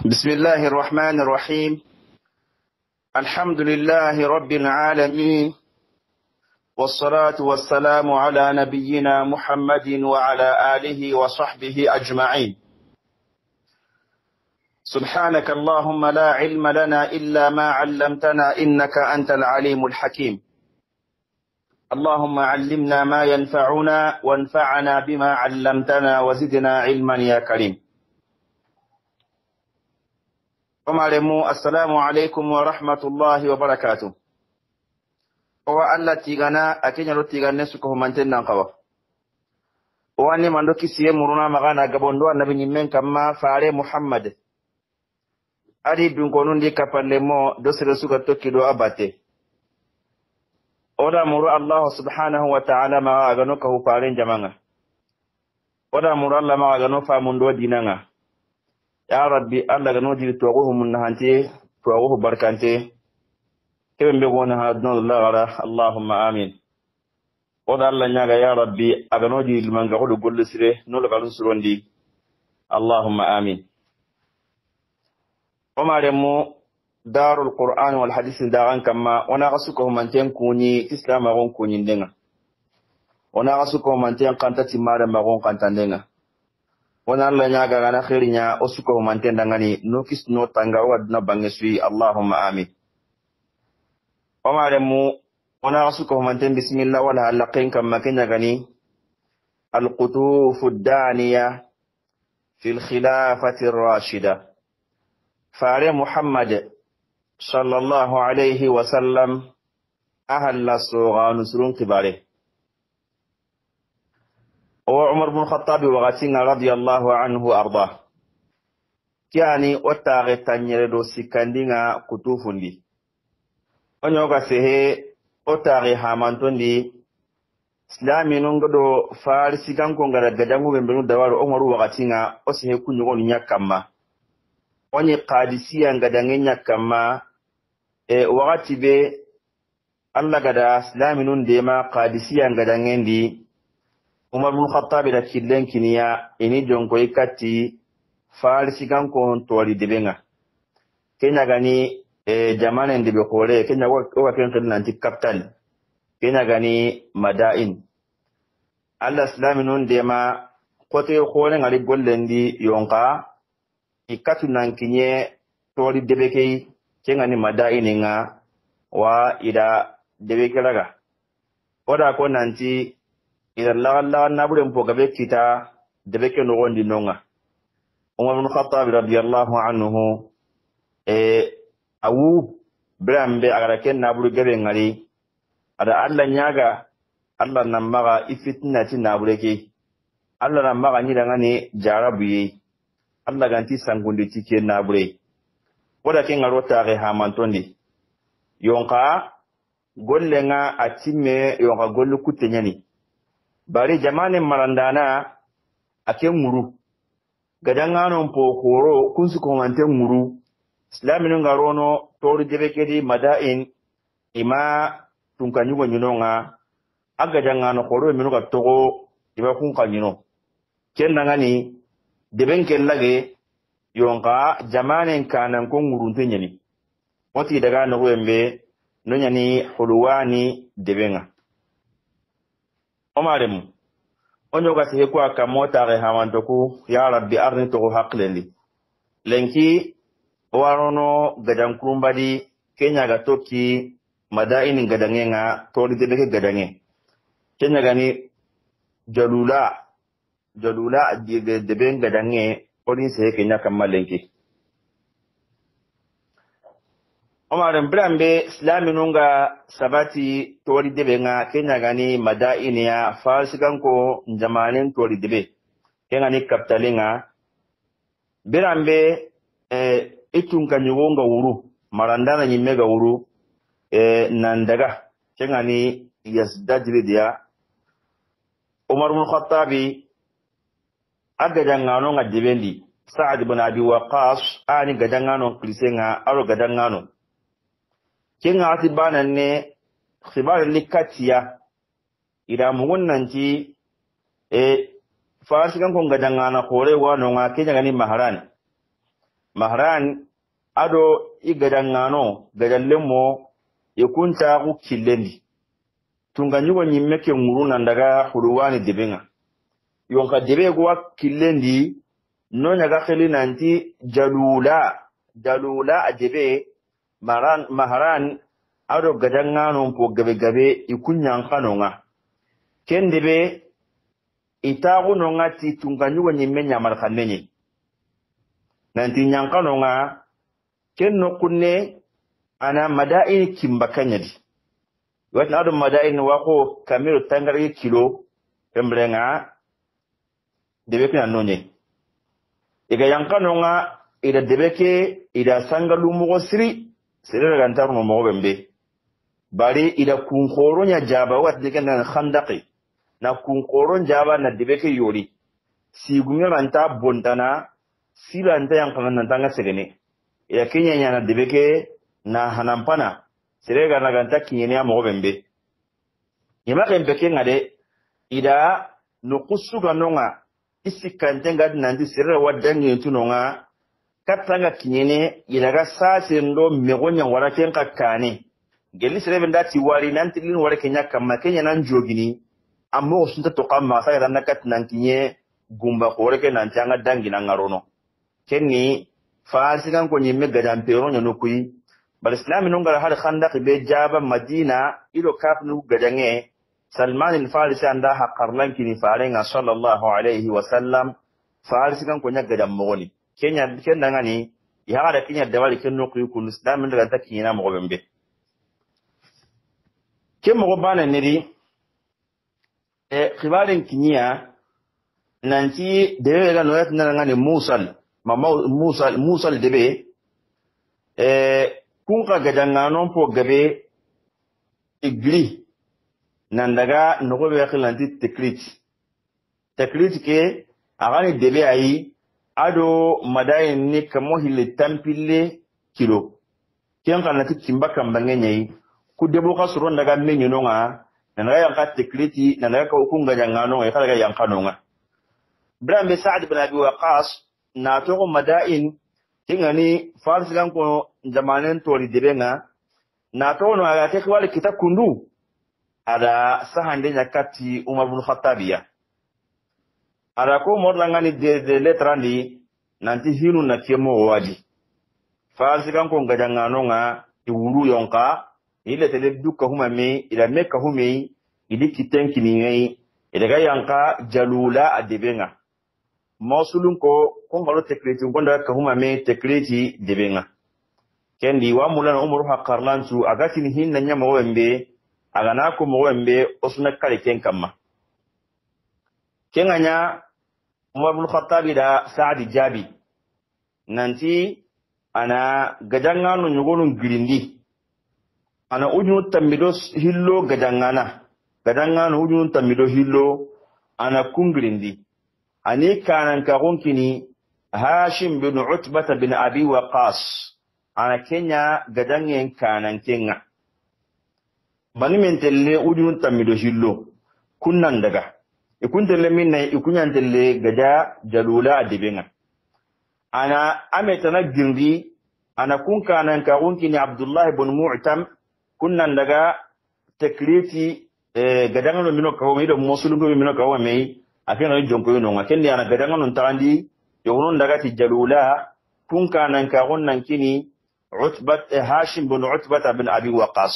بسم الله الرحمن الرحيم. الحمد لله رب العالمين، والصلاة والسلام على نبينا محمد وعلى آله وصحبه أجمعين. سبحانك اللهم لا علم لنا إلا ما علمتنا إنك أنت العليم الحكيم. اللهم علمنا ما ينفعنا وانفعنا بما علمتنا وزدنا علما يا كريم. السلام عليكم ورحمة الله وبركاته. Allah tigana akenya lo tigane suko mantenna qawa wani mando kisiye muruna magana gabondo annabi nyimmen kamma faare Muhammad adi dun konundi kapalle mo dosere suka tokkido abate oda muru Allah subhanahu wa ta'ala ma agano ka hu faare jamanga oda muru Allah ma agano fa mundo dinanga ya rabbi Allah gano jiri togo mun hanti togo barkante keben be gona hadno Allah Allahumma amin. Oda Allah nyaga ya rabbi aganoji ilmanga ko gollo sire no la kalun surondi Allahumma amin. Omare mo darul Qur'an wal hadith daran kama ona gasuko manten kuni islam agon kuni ndenga. Ona gasuko manten kanta timare magon kanta ndenga. Ona Allah nyaga gana khirinya osuko manten dangani no kis no tanga wadna bangesui Allahumma amin. Omare mu ona rasuko manten bismillah wala laqin kama kenya gani al-qutufu ad-daniya fi al-khilafati ar-rashida faare Muhammad sallallahu alayhi wa sallam ahalla sughanu surun kibare wa Umar ibn Khattab wa gatinga radiyallahu anhu arda kiani ottare tanyere do sikandinga kutufundi onyoga sehe otari hamantondi islami nongodo farisi kanko ngara gadangu bembenu dawaro omaru wakatinga osehe kunyugo nyakama onye qadisiya ngadange nyakama wakati be Allah gada islami nundema qadisiya ngadange ndi Umar ibn Khattab da killen kiniya ini jonko ikati farisi kanko ntwali debenga kenya gani jamane ndibe kore kenya wa kenya nanti capital kenya gani madain Allah islami non dema kote khole ngali gollendi yonka ikatu nankinye tori debekei kenga ni madain nga wa ida debekelaga oda ko nanti ida la nabure mpo gabe kita debeke no gondi nonga Umar ibn Khattab radiyallahu anhu awu brambe agara ken nabulu gebe ngari ada Allah nyaga Allah namaga ifitna ti nabuleke Allah namaga nyida ngani jarabuye Allah ganti sangundi ti ken nabule wada ken ngarota ge hamantondi yonka gollenga atime yonka gollu kutenyani bari jamane marandana ake muru gadangano mpo koro kunsu ko mante muru Islami nunga rono tori debekedi madain ima tunkanyugo nyinonga aga jangano koro minuga togo iba kunka nyino kenna ngani debenke lage yonka jamanen kanan ko ngurunte nyani wati daga no wembe no nyani hulwani debenga omaremu onyoga se kwa kamota re hamantoku ya rabbi arni to haqlendi lenki warono gadan kurumbadi kenya ga toki madaini gadangenga tori debeke gadange kenya gani jalula deben gadange ori se kenya kamalenki Omar Brambe islami nunga sabati tori debenga kenya gani madaini ya farsikanko njamanen tori debe kenya ni kaptalinga Brambe itunka nyugonga wuru marandana nyimega wuru nandaga kengani yasdajri dia Umar ibn Khattabi agadangano ngadibendi Sa'ad ibn Abi Waqqas ani gadangano klisenga aro gadangano kenga atibana ne khibara likatiya ida mugunnanti farsikan ko gadangana kore wano nga kenya gani maharani mahran ado igadangano gadallemo ikunta ku killendi tunga nyugo nyimme ke nguruna ndaga huruwani debenga yonka debe go killendi no nyaga kheli nanti jalula adebe mahran ado gadangano po gabe ikunyan kanonga kendebe itagu nonga ti tunga nyugo nyimme nyamal khanenye nanti nyankanonga kenno kunne ana madain kimbakanyadi wata ado madain wako kamero tangari kilo embrenga debeke na nonye iga yankanonga ida debeke ida sangalu mo siri sere gantar no mo bembe bari ida kunkoro nya jaba wat de kan khandaqi na kunkoro jaba na debeke yori sigunya ranta bontana sila nta yankan nan tanga segene ya kenya nya na debeke na hanampana sirega na ganta kinyene mo bembe yima kembeke ngade ida no kusuga nonga isikante ngad nandi sirra wadangi tunonga katanga kinyene ilaga sase ndo megonya waraken kakane geli sirebe ndati wari nanti lin wara kenya kama kenya nan jogini ammo sunta to kama sa ran nakat nan kinye gumba koreke nan tanga dangi nan ngarono kenni faasikan ko nyimme gadam pero nyono kuyi bal islam nunga har khandaq be jaba madina ido kafnu gadange salman al-farisi anda haqqarlan kini farenga sallallahu alayhi wa sallam faasikan ko nyagadam mogoni kenya ngani ya da kenya dawali kenno kuyi kun islam ndaga takina mo bembe kemo bana neri khibarin kinya nanti dewe ga noyat ngani musal debe kunka gadangano po gabe igli nandaga nogobe yakhilanti tekrit ke agani debe ayi ado madayin ni kamo hile tampille kilo ken kanati kimba kambange nyai ku debo ka suro ndaga menyu nonga nandaga yanka tekriti nandaga ka ukunga jangano ya kala yankanonga Brambe Sa'd bin Abi Waqqas na to madain tingani farsilan ko jamanen tori debenga na to no aga ke kwale kitakundu ada sahande nyakati Umar bin Khattabiya ada ko morlangani de letrandi nanti hinu na kemo wadi farsilan ko ngajangano nga iwuru yonka ile tele dukka humame ila meka hume idi kitenkini ngai ila yanka jalula adebenga Mosulun ko ngalo tekreti ngonda ka huma me tekreti debenga kendi wa mulana umru haqqarlantu agatini hinna nyama wembe agana ko mo wembe osuna kale ken kamma kenganya Umar bin Khattab da Sa'd Jabi nanti ana gadangano nyugolun girindi ana ujunu tamido hillo gadangano ujunu tamido hillo ana kungirindi ani kanan ka gonkini Hashim bin Utbah bin Abi Waqqas ana Kenya gadangen kanan kenga bani mentelle ujun tamido hillo kunnan daga ikuntelle minna ikunyantelle gada jalula adibenga ana ametana gindi ana kun kanan ka gonkini Abdullah bin Mu'tam kunnan daga takriti gadangano mino ka o mido mosulungo mino ka o mai akena jonko yono ngakende ana gadanga non tandi yonon daga ti jalula kun kanan ka gonnan kini Utbat Hashim bin Utbah bin Abi Waqqas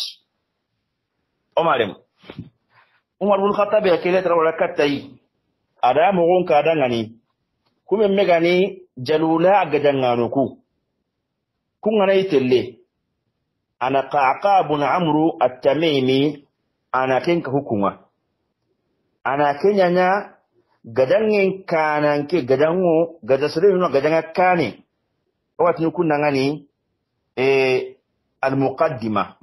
Umar bin Khattab ya kele trawala katai ada mo gon ka dangani kuma megani jalula gadanga no ku kun ngana itelle ana Qa'qa bin Amru at-Tamimi ana kenka hukuma ana kenyanya gadangen kanan ke gadango gadasre no gadanga kane wati kunna ngani al muqaddima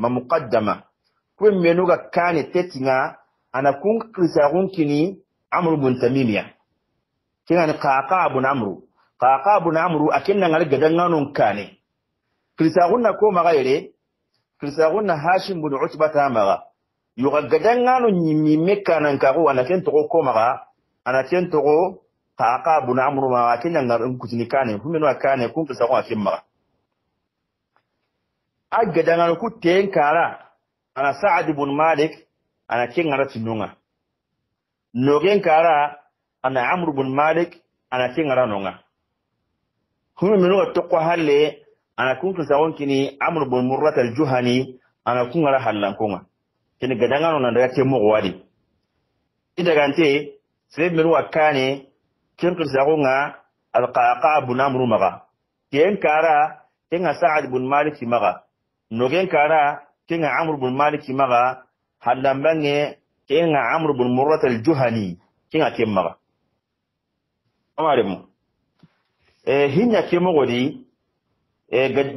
ko menuga kane tetinga ana kun krisagun kini Amr bin Tamimiya kina Qa'qa bin Amru akinna ngal gadanga non kane krisagun na ko magayre krisagun na Hashim bin Utbah tamaga yuga gadanga non nyimi mekanan ka ko ana ken to ko maga ana ken to qaqa bun amru ma kenya ngar kutini kane humino kane kun kisa ko akimma agga dangan ku ten kara ana sa'ad ibn malik ana kin ngara tinunga nogen kara ana amr ibn malik ana kin ngara nonga humino to ko halle ana kun kisa on kini amr ibn murrat al-juhani ana kun ngara hallan kunga kini gadangan on daga temo wadi idagante sebe miru akane kin kisa kunga al-qaqa ibn amr maga ken kara ken sa'ad ibn malik maga nogen kara kenga amr ibn malik maga halambange kenga amr ibn murrat al-juhani kenga kemmaga amaremu hinya kemo godi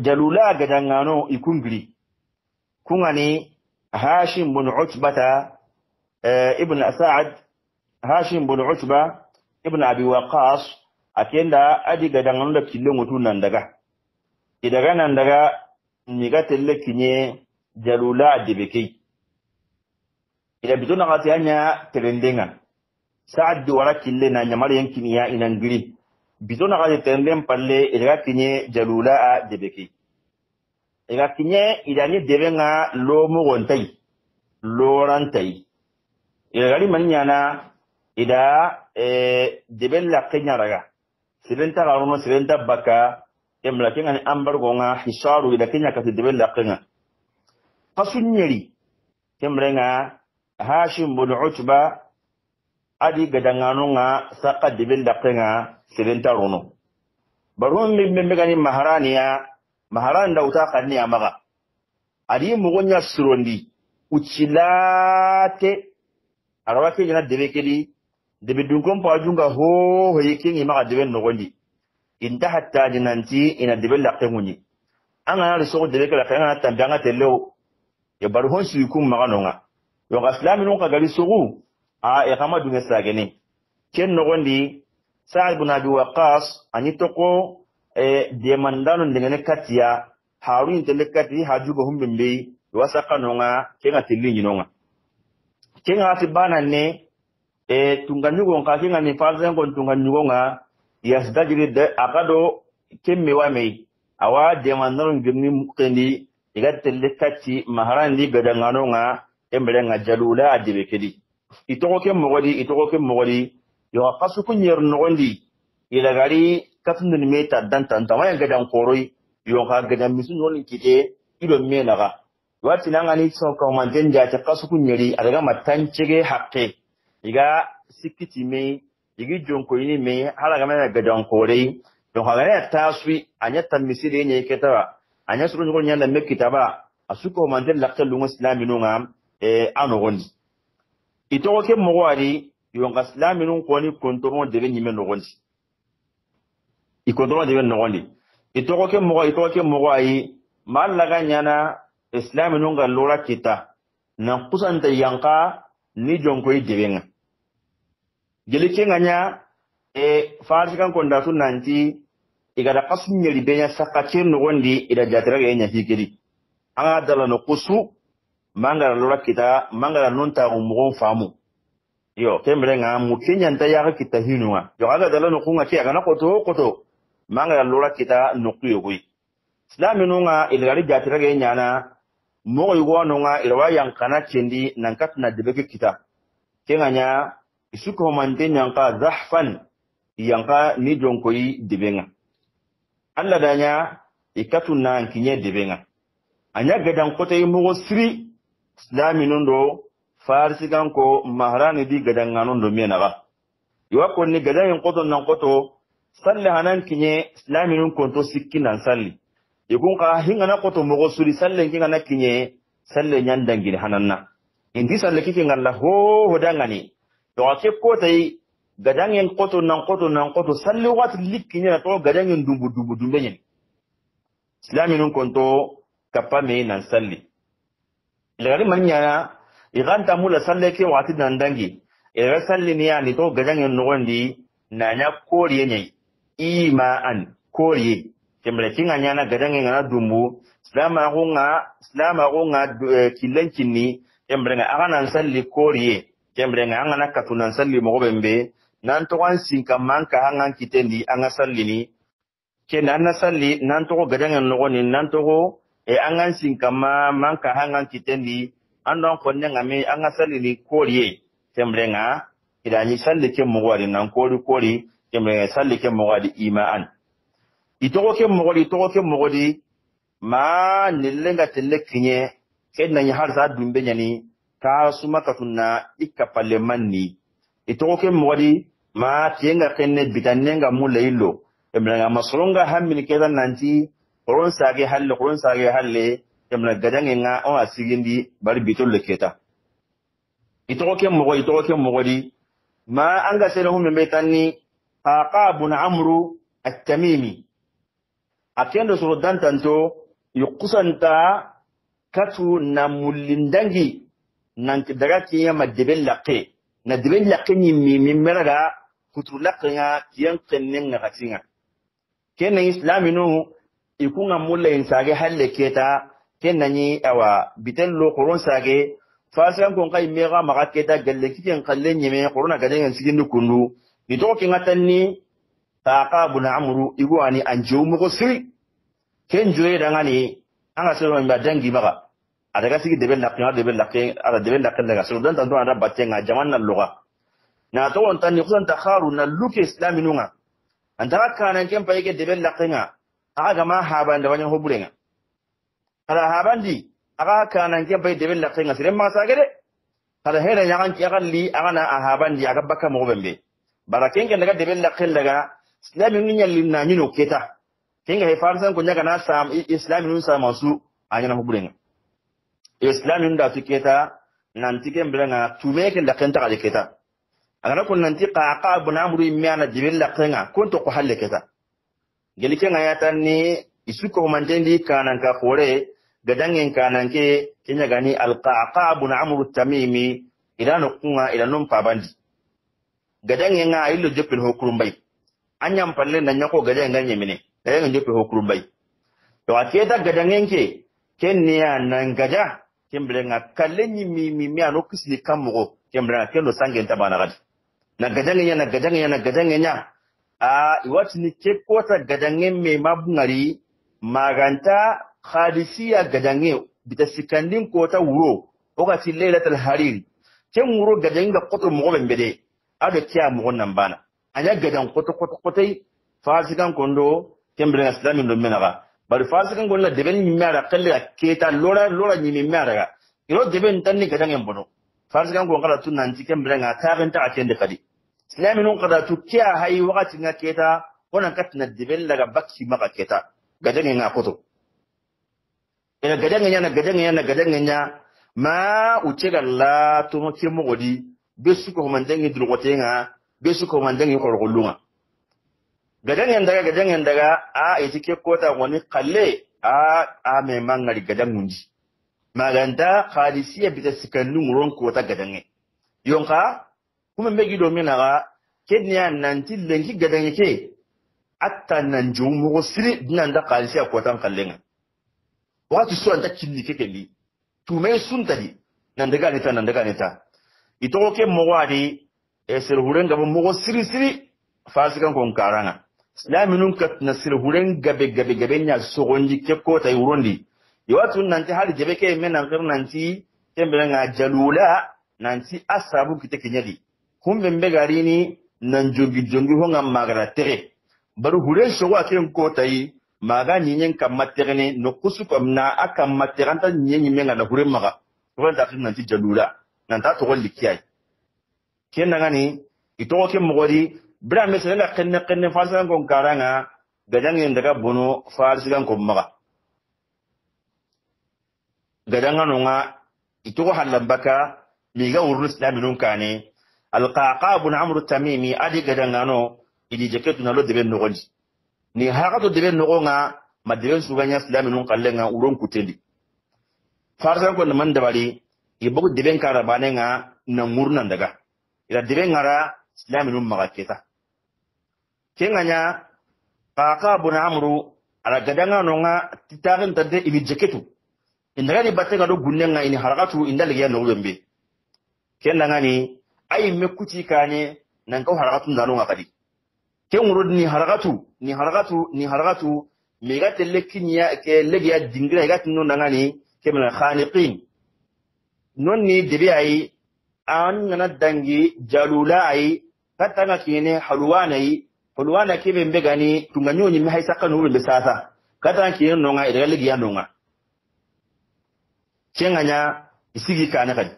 jalula gadangano ikungri kungani hashim ibn utbata ibn sa'ad hashim ibn utba ibn abi waqas akenda adi gadangano da kille mutu nan daga idaga nan daga niga telle kinye jalula dibeki ida bitona gati anya terendenga saad di wara kille na nyamari yankini ya inangiri bitona gati terenden palle idaga kinye jalula dibeki idaga kinye idani debenga lomo gontai lorantai idaga manyana ida debella kenya raga sibenta garuno sibenta baka emla kenga ni ambargo nga hisaru ida kenya kati debella kenga fasunyeri kemrenga hashim bin utba adi gadangano nga saqa debella kenga sibenta runo barun mi gani maharaniya maharan da uta kanni amaga adi mugonya surondi uchilate arawake jina debekeli debe dunkom pajunga ho yekingi maga deben nogondi inta hatta dinanti ina debel la qenguni anga na so debel la qengana tambanga tello ya barhon su kum maganonga yo islami non ka gali sugu e kama dunga sagene ken nogondi sa'id ibn abi waqas ani toko de mandano ndengene katia harun telekati hajugo humbembe wasaka nonga kenga tilinyi nonga kenga tibana ne tunganyugo ngakinga ni fazengo tunganyugo nga yasdajiri de akado kemme wame awa demandaro ngirni mukendi igatte lekati maharandi gadangano nga embere nga jalula adibekedi itoko ke mogodi yo qasu kunyer nogondi ila gari katundu ni meta dantanta waya gadan koroi yo ga gadan misun woni kite ido menaga wati nangani so ko mantenja ta qasu kunyeri adaga matancege hakke iga sikiti me igi jonko ini me hala gamana gadan korei don hagane taswi anya tamisiri ne ketara anya suru ngo nyanda me kitaba asuko mantel laqalu muslimi nunga anogondi itoko ke mogwari yonga islami nun ko ni kontomo de nyime nogondi ikontomo de nogondi itoko ke mogwai malaga nyana islami nun ga lora kita na kusanta yanka ni jonko idebenga jeli kenganya farsikan konda sun nanti igada kasunyeli benya sakatir no gondi ida jatira ga nya hikiri anga dala no kusu mangara lora kita mangara nonta umugon famu yo kembrenga mukenya ntaya kita hinunga yo aga dala no kunga kia kana koto mangara lora kita no kuyogui islami nunga ilgari jatira ga nya na mo yugo nunga ilwa yankana kendi nankatna debeke kita kenganya isuko mante nyanka zahfan yanka ni jonkoyi dibenga alla danya ikatuna kinye dibenga anya gadan kote mugo siri islami nondo farsi ganko maharani di gadan nganondo menaga iwa konni gadan koto nan koto salle hanan kinye islami non konto sikkinan salli ikun ka hingana koto mugo siri salle kinga kinye salle nyandangini hananna indi salle kike ngalla ho hodangani to ake kotai gadangen koto nan koto salli wat likkinya to gadangen dumbu dumbenyen islami nun konto kapame nan salli ilagari manya iganta mula salle ke wati nan dangi ira salli ne yani to gadangen nogondi nanya koriye nyai imaan koriye kemle kinga nyana gadangen na dumbu islama gonga kilenkinni kemle nga agana salli koriye kembrenga angana katunan salli mo bembe nan to an sinka manka hangan kitendi anga sallini ke nan na salli nan to gadangan no ni nan to angan sinka manka hangan kitendi andon konne ngame anga sallini koriye tembrenga idani salli ke mugwadi nan kori tembrenga salli ke mugwadi imaan itoko ke mugwadi ma nilenga telle kinye kenna nya har sa dumbe nyani ka suma ka tunna ikapalle manni itoko ke mugwadi ma tienga kenne bitanenga muleilo emna masronga hammi kedan nanti koron sage halle emna gadange nga o asigindi bari bitolle keta itoko ke mugwadi ma anga sele hum metanni aqabun amru at-tamimi akendo suru dantanto yuqsanta katu na mulindangi nanti daga kiya madibel laqe na dibel laqe ni mi meraga kutu laqe nga kiyan kennen nga katinga kenan islaminu ikunga mulla insage halle keta kenani awa bitello koron sage fasan kon kai mega maga keta galle kiyen kalle nyeme korona gaden sigin kundu ni to kinga tanni taqabun amru igwani anjo mugo siri ken joye dangani anga sero mba dangi maga adaga sigi debel laqi ala debel laqi daga sero dan tanto ada batenga jaman na loga na to on tanni kusan takharu na luke islaminunga andaka kanan ken payke debel laqinga aga ma habanda wanya hoburenga ala habandi aga kanan ken pay debel laqinga sire ma sagede kada hera yagalli aga na habandi aga bakka mo bembe baraken ken daga debel laqin daga islamin nyalli na nyino keta kenga he farsan ko nyaga na sam islamin sa masu anyana hoburenga islamin da tiketa nan tiken brenga tumeke laqin ta keta agana kun nanti qaqa bun amru imana debel laqinga kunto ko halle keta gelike ngayatan ni isuko mantendi kanan ka khore gadangen kanan ke kenya gani alqaqa bun amru tamimi idano kunga idanum pabandi gadangen nga illo joppel hokurumbay anyam palle nan nyako gadangen nganye mine gadangen joppel hokurumbay to aketa gadangen ke kenya nan gaja kembrenga kallenyi mi ano kisni kamugo kembrenga kendo sangen tabana gadi na gadangen nya iwati ni ke kota gadangen me mabungari maganta khadisiya gadangen bitasikandin kota wuro wakati lailatul hariri ken wuro gadangen ga koto mo bembede ado kiya mo nan bana anya gadan koto fasikan kondo kembere islamin do menaga bari fasikan gonna deben mi mara kalle keta lora ni mi mara iro deben tanni gadangen bono fasikan gon kala tun nan cikin kembere nga ta akende kadi islamin kada tu kiya hayi wakati nga keta wannan katna deben daga bakki maka keta gadangen nga koto ina gadangen nya ma uce galla to mo kirmo godi besu ko mandangi dulgotenga besu ko mandangi korgolunga gadangen daga a itike kota woni kalle a me mangari gadangundi maganda khadisiya bita sikannu muron kota gadange yonka kuma megi do menaga kenya nanti lengi gadange ke atta nan jumu siri dinan da khadisiya kota kallenga watu so anta kinni kekeli tume suntadi nan daga nita ito ke mowadi esir huren gaba mogo siri fasikan kon karanga islaminun kat nasir huren gabe nya sogondi ke ko tay urondi yawatu nanti hali jebe ke menan nanti tembenga jalula nanti asabu kiteke nyadi humbe mbegarini nan jongi honga magara tere baru huren sogo aken ko tay maga nyenyen kamaterene no kusukom na akamateranta nyenyi menga na huren maga wanda nanti jalula nanta to golli kiyai kenna ngani ito ke mogodi bra mesela kenne farsan kon karanga gadangen daga bono farsan kon maga gadanga nonga ito ko halambaka miga urus islaminun kane alqaqa bun amru tamimi adi gadanga no idi jeketu na lo debe nogodi ni hakato debe nogonga madeben suganya islaminun kallenga uron kutendi farsan kon man dabari ibogu deben karabanenga na murnan daga ila deben ngara islaminun magaketa kenganya qaqa bun amru ala gadanga nonga titarin tadde ibi jeketu indaga ni batenga do gunnenga ini harakatu indalege no wembe kenanga ni ay mekuti kanye nan ko harakatu ndano ngakadi ken wurud ni harakatu mi ga telle kinya ke legiya dingira ga tinno nangani kemna khaniqin nonni debi ay an ngana dangi jalula ay katanga kine halwana kebe mbegani tunganyoni mi haysa kanu be sasa katanga kine nonga ida legiya nonga cenganya isigi kana kadi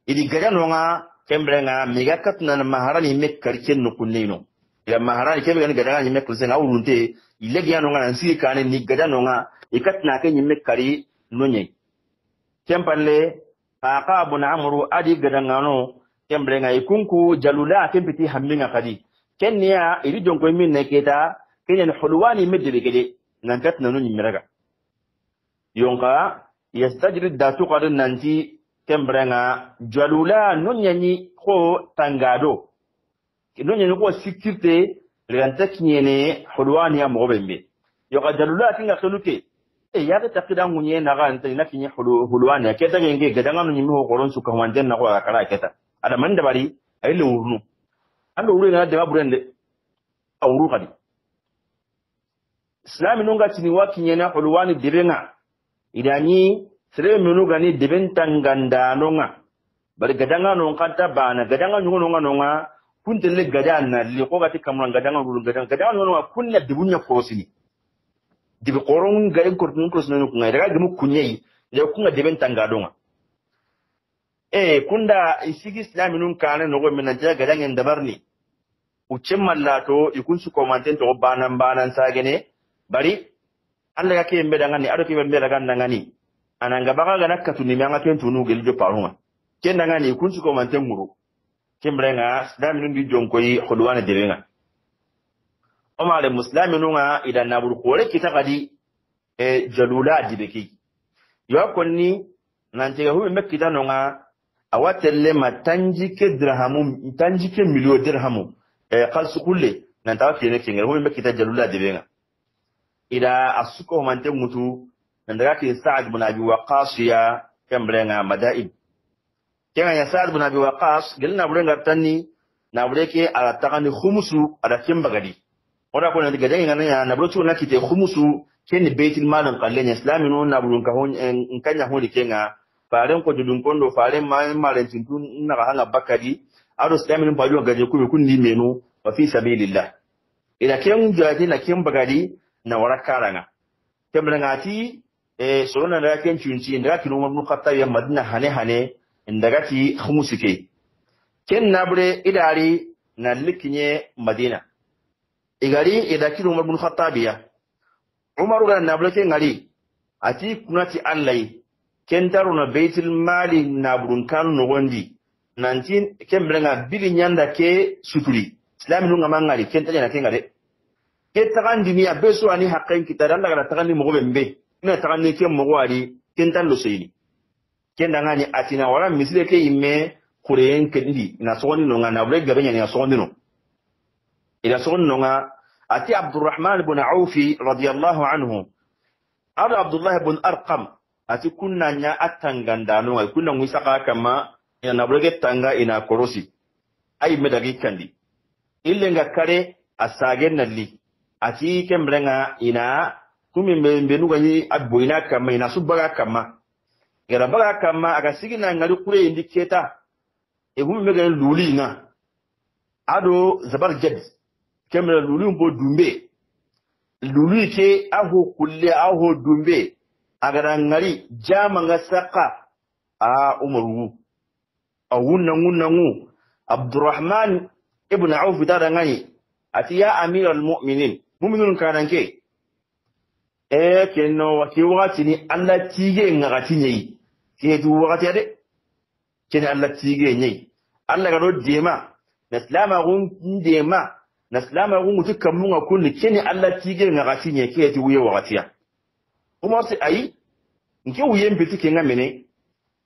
idi gada nonga kembrenga miga katna maharani mekkarken no kunneno ya maharani kebe gani gada ni mekkursen awrunte legiya nonga nan sigi kana ni gada nonga ikatna ke ni mekkari nonye kempalle aqa bun amru adi gada ngano kembrenga ikunku jalula kempiti hamminga kadi kenya idi jonko min neketa kenya hulwani medde gede nan katna no nyimiraga yonka yastajrid datu qadin nanti kembrenga jalula nonyani ko tangado nonyani ko sikirte renta kinyene hulwani ya mogobembe yoka jalula tinga khuluke ya ta takida munye na ga anta na kinye hulwani ya keta ngenge gadanga no nyimi ho koron su kamanden na ko akara keta ada man da bari ay le wurnu ando wuri na da burende awru kadi islami nunga tini wa kinyena hulwani dibenga idani sere menu gani deben tanganda nonga bari gadanga non kanta bana gadanga nyugo nonga nonga kuntele gadana li ko gati kamran gadanga rulu gadanga nonga kunna dibunya korosini dibi koron gaden kortun korosini ko ngai daga gimu kunyai le kunga deben tangadonga kunda isigi islami nun kana nogo mena jaga gadanga ndabarni uchemmallato ikunsu komanten to banan sagene bari Allah ya ke mbeda ngani ado ke mbeda ganda ngani ananga baga gana katuni myanga tentunu geljo paruma kenda ngani kunsu ko manten muru kimbrenga islami nundi jonko yi khudwana direnga oma le muslimi nunga idan nabur kore kitakadi jalula dibeki yakonni nanti ga huwe mekita nunga awatelle matanjike dirhamu tanjike milio dirhamu qalsu kulle nanta kene kengere huwe mekita jalula direnga ida asuko manten mutu ndaga ke Sa'd bin Abi Waqqas ya kembrenga madaib kenga ya Sa'd bin Abi Waqqas gelna burenga tanni na bureke ala takani khumusu ala kembagadi ora ko na diga denga na na burutu na kite khumusu ken baitul malan qallenya islaminu na burunka hon en kanya hon kenga faren ko dudun kondo faren malen tintun na hanga bakadi ado islaminu bajo gaje ku kunni menu wa fi sabilillah ila ken jati na kembagadi na warakaranga kembengati sona da ken chunci inda kinu mun khatta ya madina hane inda ti khumusike ken nabre idari na likinye madina igari ida kinu mun khatta biya umaru ga nabre ken ngari ati kunati allai ken taru na baitul mali nabrun kanu no gondi nantin kembenga bili nyanda ke suturi islam nu ngamangari ken tanya na ken ngare ke tagandi ni abeso ani haqqen kitara Allah ga tagandi mo gombe ina tagandi ke mo wari ken tan lo seyni ken dangani atina wara misile ke imme kuren kendi ina sogoni no ngana bre gabe nya sogoni no ila sogoni no nga ati Abdurrahman ibn Auf radiyallahu anhu ada Abdullah ibn Arqam ati kunna nya atanganda no kunna ngwisaka kama ina bre tanga ina korosi ay medagi kandi ille nga kare asagen nalli ati kembrenga ina kumi mbenu gani adboina kama ina subaga kama gara baga kama aga sigina ngari kure indiketa e gumi mega luli nga ado zabar jed kemra luli mbo dumbe luli ke aho kulle aho dumbe aga ngari jama nga saka umaru awunna Abdurrahman ibn Auf tada ngani ati ya amiral mu'minin mu'minun kananke kenno wati wati ni Allah tige ngati nyei ke du wati ade ken Allah tige nyei Allah gado dema naslama gun dema naslama gun mutukam munga kulli ken Allah tige ngati nyei ke du wuye wati ya kuma sai ai nke wuye mbiti ke ngamene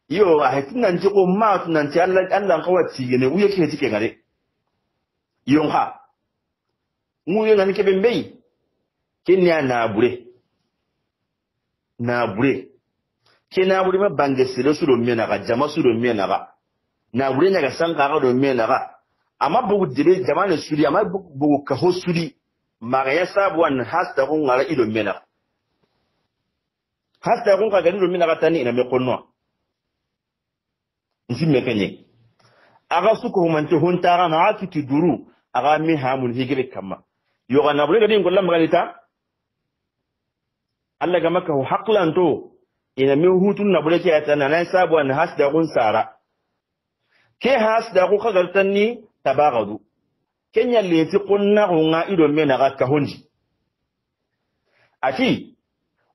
yo a hetina njiko ma tunanti Allah kawati ne wuye ke tike ngare yon ha nguye ngani kebe mbei kenya na bure kena bure ma bange silo sulo mena ga jama sulo mena ga na bure nya ga sanka ga do mena ga amma bugu dire jama'an suri amma bugu ka ho suri magaya sabuwan hasta kun ngara ido mena hasta kun ka gani do mena katani ina me konno nsi me kenye aga suko humante huntara ma atuti duru aga mi hamun higire kama yoga na bule gadi ngolla magalita Allah ga maka haqlan to ina mi hutun na bule ke atana nan sabuwan hasta kun sara ke hasta kun ka gartanni tabagadu kenya leti kunna unga ido mena ga kahundi ati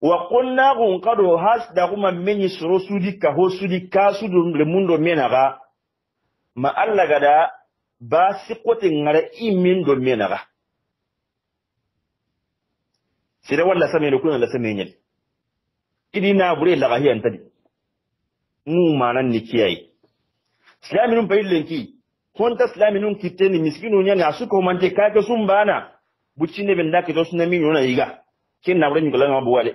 wa kunna gun kado hasda kuma menyi suru sudi ka ho sudi ka sudu le mundo mena ga ma Allah gada ba sikotin ngare imin do mena ga sire walla same ne kuna la same nyel idina bure la gahi antadi mu manan ni kiyaye islaminun bayillenki konta islaminun kiteni miskinu nyane asuko mante kake sumbana bucine benda ke dosna min yona yiga kin na bure ngula ngam buwale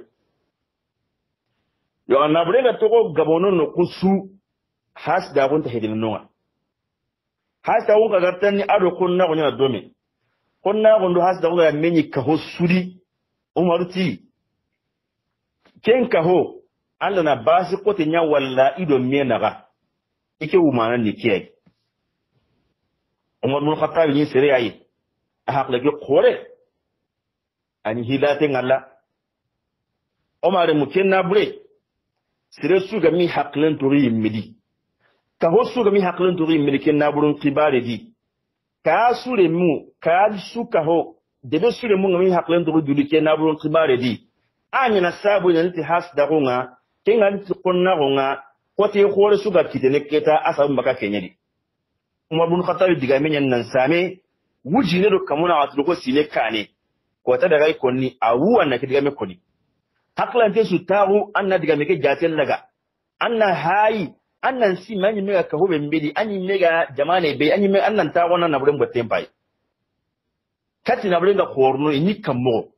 yo na bure ga to gabono no kusu has da gonta hedin nonga has da wonga gartani ado kunna gonya domi kunna gondo has da wonga menyi ka hosudi umaruti ken ka ho Allah na basi kote nya walla ido menaga ike umana ni kiyai Umar bin Khattab ni sere ayi ahaqla ge khore ani hilate ngalla Umar mu kenna bure sere su ga mi haqlan turi midi ka ho su ga mi haqlan turi midi kenna burun kibare di ka sure mu ka su ka ho de be sure mu mi haqlan turi duli kenna burun kibare di ani na sabu ne ti has da gonga kenga ti konna gonga ko te khore su ga kitene keta asabu maka kenyadi Umar bin Khattab diga menyan nan same wujine do kamuna watu ko sine kane ko ta daga ikonni awuwan na kidiga me kodi haklan te su taru anna diga me ke jatel daga anna hayi annan si manyi mega ka hobe mbedi anyi mega jamane be anyi me annan ta wannan na buren botte mpai kati na buren ga korno ni kammo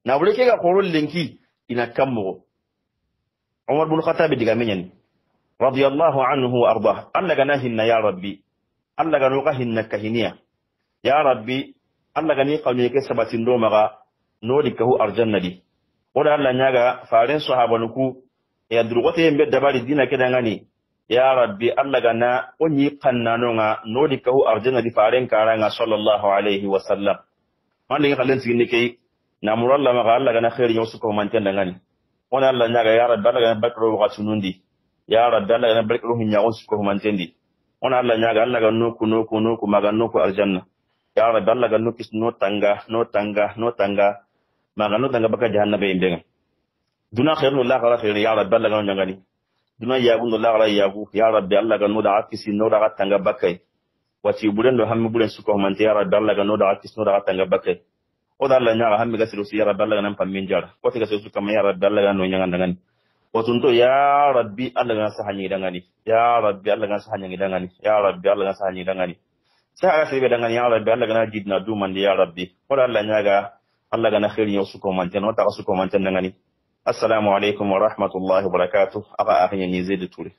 na buren ke ga korol lenki ina kammo Umar bin Khattab diga menyan radiyallahu anhu wa ardah anna ganahinna ya rabbi Allah ga nuka hinna kahiniya ya rabbi Allah ga ni qawmi ke sabatin do maga no dikahu arjannadi oda Allah nyaga faren sahabanuku ya durgote yembe dabari dina ke dangani ya rabbi Allah ga na onyi kannano nga no dikahu arjannadi faren karanga sallallahu alaihi wasallam wanda ya kallon sigin ke na muralla maga Allah ga na khairi yosu ko man tan dangani ona Allah nyaga ya rabbi Allah ga na bakro wa sunundi ya rabbi Allah ga na bakro hinya yosu ko man tendi ona Allah nyaga Allah ga nuku maga nuku aljanna ya rabbi Allah ga nuki no tanga maga no tanga baka jahannaba imbenga duna khairun la qara khair ya rabbi Allah ga nyangani duna yagu no la qara yagu ya rabbi Allah ga no da akisi no da tanga bakai wati bulen do hammi bulen suko man ya rabbi Allah ga no da akisi no da tanga bakai oda Allah nyaga hammi ga siru ya rabbi Allah ga nan pammin jar wati ga siru kam ya rabbi Allah ga no nyangandangani watunto ya rabbi Allah ga sahanyi dangani ya rabbi Allah ga sahanyi dangani ya rabbi Allah ga sahanyi dangani sai aga sai be dangani ya rabbi Allah ga jidna duman ya rabbi wala Allah nyaga Allah ga na khairin yosu ko manten wata su ko manten dangani assalamu alaikum wa rahmatullahi wa barakatuh aba akhin ni zai da ture